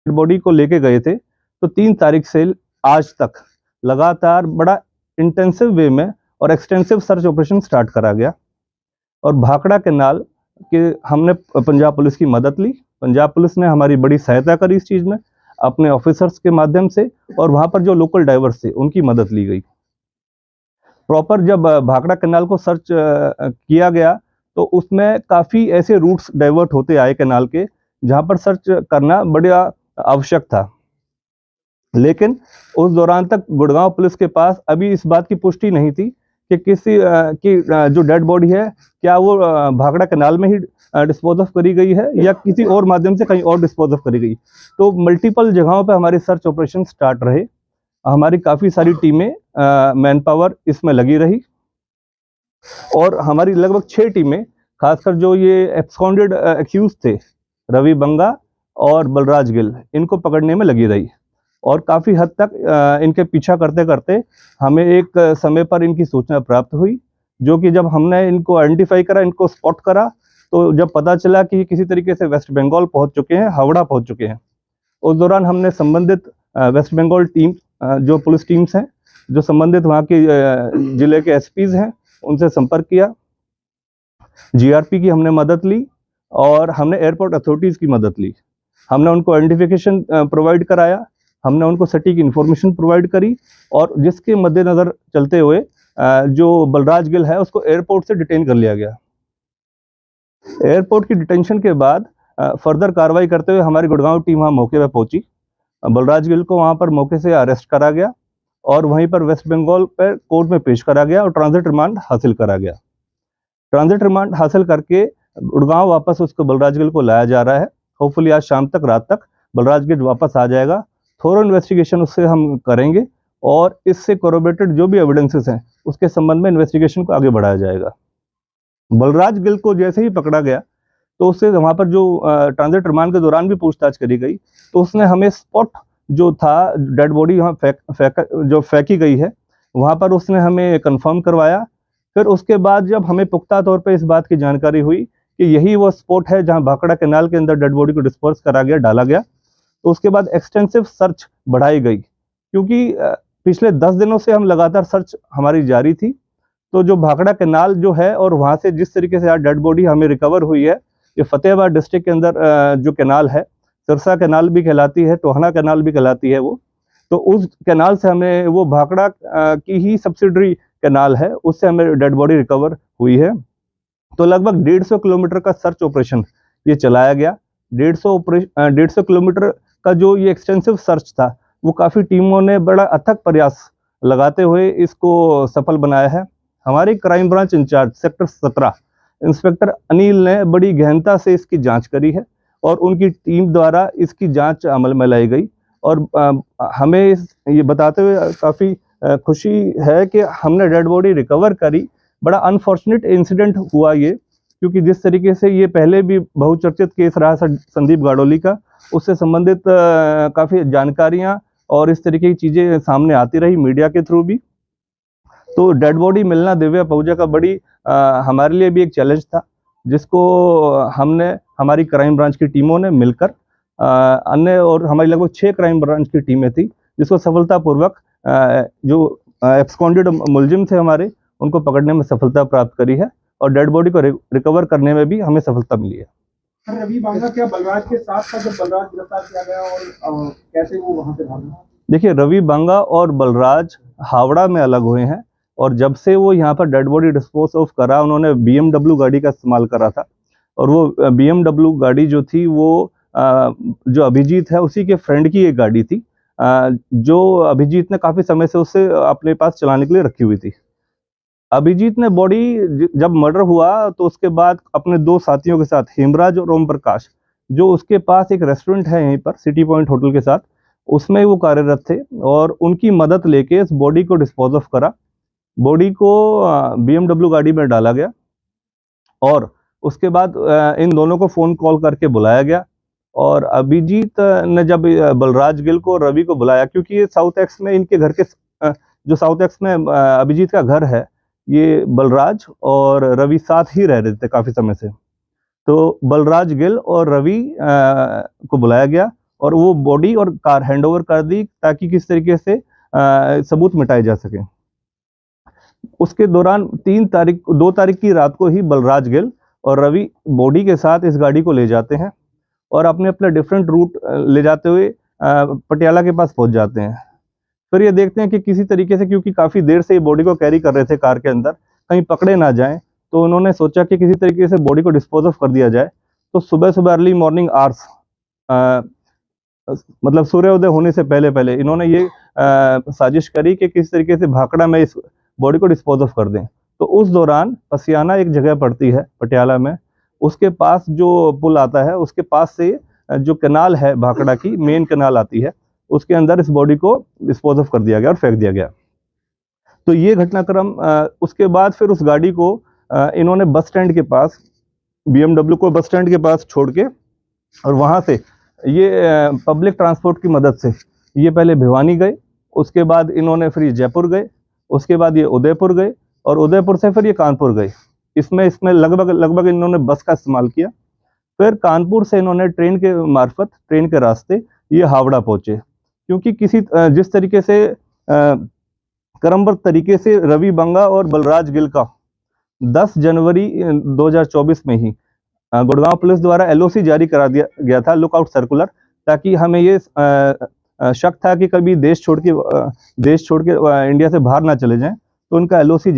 Body को लेके गए थे, तो 3 तारीख से आज तक लगातार बड़ा इंटेंसिव वे में और एक्सटेंसिव सर्च ऑपरेशन स्टार्ट करा गया। और भाखड़ा कैनाल के हमने पंजाब पुलिस की मदद ली। पंजाब पुलिस ने हमारी बड़ी सहायता करी इस चीज़ में अपने ऑफिसर्स के माध्यम से, और वहाँ पर जो लोकल डाइवर्स थे उनकी मदद ली गई। प्रॉपर जब भाखड़ा कैनाल को सर्च किया गया तो उसमें काफ़ी ऐसे रूट्स डाइवर्ट होते आए कैनाल के, जहाँ पर सर्च करना बड़ा आवश्यक था। लेकिन उस दौरान तक गुड़गांव पुलिस के पास अभी इस बात की पुष्टि नहीं थी कि किसी जो डेड बॉडी है क्या वो भाखड़ा कैनाल में ही डिस्पोज ऑफ करी गई है या किसी और माध्यम से कहीं और डिस्पोज ऑफ करी गई। तो मल्टीपल जगहों पे हमारे सर्च ऑपरेशन स्टार्ट रहे। हमारी काफ़ी सारी टीमें मैन पावर इसमें लगी रही, और हमारी लगभग 6 टीमें, खासकर जो ये एब्सकॉन्डेड एक्यूज थे रवि बंगा और बलराज गिल, इनको पकड़ने में लगी रही। और काफ़ी हद तक इनके पीछा करते करते हमें एक समय पर इनकी सूचना प्राप्त हुई, जो कि जब हमने इनको आइडेंटिफाई करा, इनको स्पॉट करा, तो जब पता चला कि किसी तरीके से वेस्ट बंगाल पहुंच चुके हैं, हावड़ा पहुंच चुके हैं, उस दौरान हमने संबंधित वेस्ट बंगाल टीम, जो पुलिस टीम्स हैं, जो संबंधित वहाँ के जिले के एसपीज हैं, उनसे संपर्क किया। जीआरपी की हमने मदद ली और हमने एयरपोर्ट अथॉरिटीज़ की मदद ली। हमने उनको आइडेंटिफिकेशन प्रोवाइड कराया, हमने उनको सटीक इन्फॉर्मेशन प्रोवाइड करी, और जिसके मद्देनज़र चलते हुए जो बलराज गिल है उसको एयरपोर्ट से डिटेन कर लिया गया। एयरपोर्ट की डिटेंशन के बाद फर्दर कार्रवाई करते हुए हमारी गुड़गांव टीम वहाँ मौके पर पहुंची। बलराज गिल को वहाँ पर मौके से अरेस्ट करा गया और वहीं पर वेस्ट बंगाल पर कोर्ट में पेश करा गया और ट्रांजिट रिमांड हासिल करा गया। ट्रांजिट रिमांड हासिल करके गुड़गांव वापस उसको बलराज गिल को लाया जा रहा है। होपफुली आज शाम तक, रात तक बलराज गिल वापस आ जाएगा। थोरो इन्वेस्टिगेशन उससे हम करेंगे और इससे कोरोबरेटेड जो भी एविडेंसेस हैं उसके संबंध में इन्वेस्टिगेशन को आगे बढ़ाया जाएगा। बलराज गिल को जैसे ही पकड़ा गया तो उससे वहाँ पर जो ट्रांजिट रिमांड के दौरान भी पूछताछ करी गई, तो उसने हमें स्पॉट जो था डेड बॉडी वहाँ फेंकी गई है, वहाँ पर उसने हमें कंफर्म करवाया। फिर उसके बाद जब हमें पुख्ता तौर पे इस बात की जानकारी हुई कि यही वो स्पॉट है जहाँ भाखड़ा कैनाल के अंदर डेड बॉडी को डिस्पर्स करा गया, डाला गया, तो उसके बाद एक्सटेंसिव सर्च बढ़ाई गई, क्योंकि पिछले 10 दिनों से हम लगातार सर्च हमारी जारी थी। तो जो भाखड़ा कैनाल जो है और वहाँ से जिस तरीके से आज डेड बॉडी हमें रिकवर हुई है, ये फतेहाबाद डिस्ट्रिक्ट के अंदर जो कैनाल है, सिरसा कैनाल भी कहलाती है, टोहाना कैनाल भी कहलाती है वो, तो उस कैनाल से हमें वो भाखड़ा की ही सब्सिडरी कैनाल है, उससे हमें डेड बॉडी रिकवर हुई है। तो लगभग 150 किलोमीटर का सर्च ऑपरेशन ये चलाया गया। 150 किलोमीटर का जो ये एक्सटेंसिव सर्च था, वो काफ़ी टीमों ने बड़ा अथक प्रयास लगाते हुए इसको सफल बनाया है। हमारे crime branch incharge sector 17 inspector Anil ने बड़ी गहनता से इसकी जांच करी है और उनकी टीम द्वारा इसकी जांच अमल में लाई गई। और हमें ये बताते हुए काफ़ी खुशी है कि हमने डेड बॉडी रिकवर करी। बड़ा अनफॉर्चुनेट इंसिडेंट हुआ ये, क्योंकि जिस तरीके से ये पहले भी बहुचर्चित केस रहा संदीप गाड़ोली का, उससे संबंधित काफ़ी जानकारियाँ और इस तरीके की चीज़ें सामने आती रही मीडिया के थ्रू भी। तो डेड बॉडी मिलना दिव्या पहुजा का बड़ी हमारे लिए भी एक चैलेंज था, जिसको हमने हमारी क्राइम ब्रांच की टीमों ने मिलकर अन्य और हमारी लगभग 6 क्राइम ब्रांच की टीमें थी, जिसको सफलतापूर्वक जो एब्सकॉन्डेड मुलजिम थे हमारे, उनको पकड़ने में सफलता प्राप्त करी है और डेड बॉडी को रिकवर करने में भी हमें सफलता मिली है। रवि बांगा क्या बलराज के साथ था जब बलराज गिरफ्तार किया गया, और कैसे वो वहां से भागा? देखिए, रवि बांगा और बलराज हावड़ा में अलग हुए हैं, और जब से वो यहाँ पर डेड बॉडी डिस्पोज ऑफ करा, उन्होंने BMW गाड़ी का इस्तेमाल करा था, और वो BMW गाड़ी जो थी वो जो अभिजीत है उसी के फ्रेंड की एक गाड़ी थी, जो अभिजीत ने काफ़ी समय से उससे अपने पास चलाने के लिए रखी हुई थी। अभिजीत ने बॉडी जब मर्डर हुआ तो उसके बाद अपने 2 साथियों के साथ, हेमराज और ओम प्रकाश, जो उसके पास एक रेस्टोरेंट है यहीं पर सिटी पॉइंट होटल के साथ, उसमें वो कार्यरत थे, और उनकी मदद लेके इस बॉडी को डिस्पोज ऑफ करा। बॉडी को BMW गाड़ी में डाला गया और उसके बाद इन दोनों को फ़ोन कॉल करके बुलाया गया, और अभिजीत ने जब बलराज गिल को, रवि को बुलाया, क्योंकि ये साउथ एक्स में इनके घर के जो साउथ एक्स में अभिजीत का घर है, ये बलराज और रवि साथ ही रह रहे थे काफ़ी समय से। तो बलराज गिल और रवि को बुलाया गया और वो बॉडी और कार हैंडओवर कर दी ताकि किस तरीके से सबूत मिटाए जा सके। उसके दौरान 2 तारीख की रात को ही बलराज गिल और रवि बॉडी के साथ इस गाड़ी को ले जाते हैं और अपने अपने डिफरेंट रूट ले जाते हुए पटियाला के पास पहुंच जाते हैं। फिर ये देखते हैं कि किसी तरीके से, क्योंकि काफ़ी देर से ये बॉडी को कैरी कर रहे थे कार के अंदर, कहीं पकड़े ना जाएं, तो उन्होंने सोचा कि किसी तरीके से बॉडी को डिस्पोज ऑफ कर दिया जाए। तो सुबह सुबह अर्ली मॉर्निंग आवर्स, मतलब सूर्योदय होने से पहले पहले इन्होंने ये साजिश करी कि किस तरीके से भाखड़ा में इस बॉडी को डिस्पोज ऑफ कर दें। तो उस दौरान पसियाना एक जगह पड़ती है पटियाला में, उसके पास जो पुल आता है उसके पास से जो कैनाल है भाखड़ा की, मेन कैनाल आती है, उसके अंदर इस बॉडी को डिस्पोज ऑफ कर दिया गया और फेंक दिया गया। तो ये घटनाक्रम, उसके बाद फिर उस गाड़ी को इन्होंने बस स्टैंड के पास, BMW को बस स्टैंड के पास छोड़ के, और वहाँ से ये पब्लिक ट्रांसपोर्ट की मदद से ये पहले भिवानी गए, उसके बाद इन्होंने फिर ये जयपुर गए, उसके बाद ये उदयपुर गए और उदयपुर से फिर ये कानपुर गए। इसमें लगभग इन्होंने बस का इस्तेमाल किया। फिर कानपुर से इन्होंने ट्रेन के मार्फत, ट्रेन के रास्ते ये हावड़ा पहुंचे, क्योंकि जिस तरीके से क्रमबद्ध तरीके से रवि बंगा और बलराज गिल का 10 जनवरी 2024 में ही गुड़गांव पुलिस द्वारा LOC जारी करा दिया गया था, लुकआउट सर्कुलर, ताकि हमें ये शक था कि कभी देश छोड़ के इंडिया से बाहर ना चले जाएं, तो उनका LOC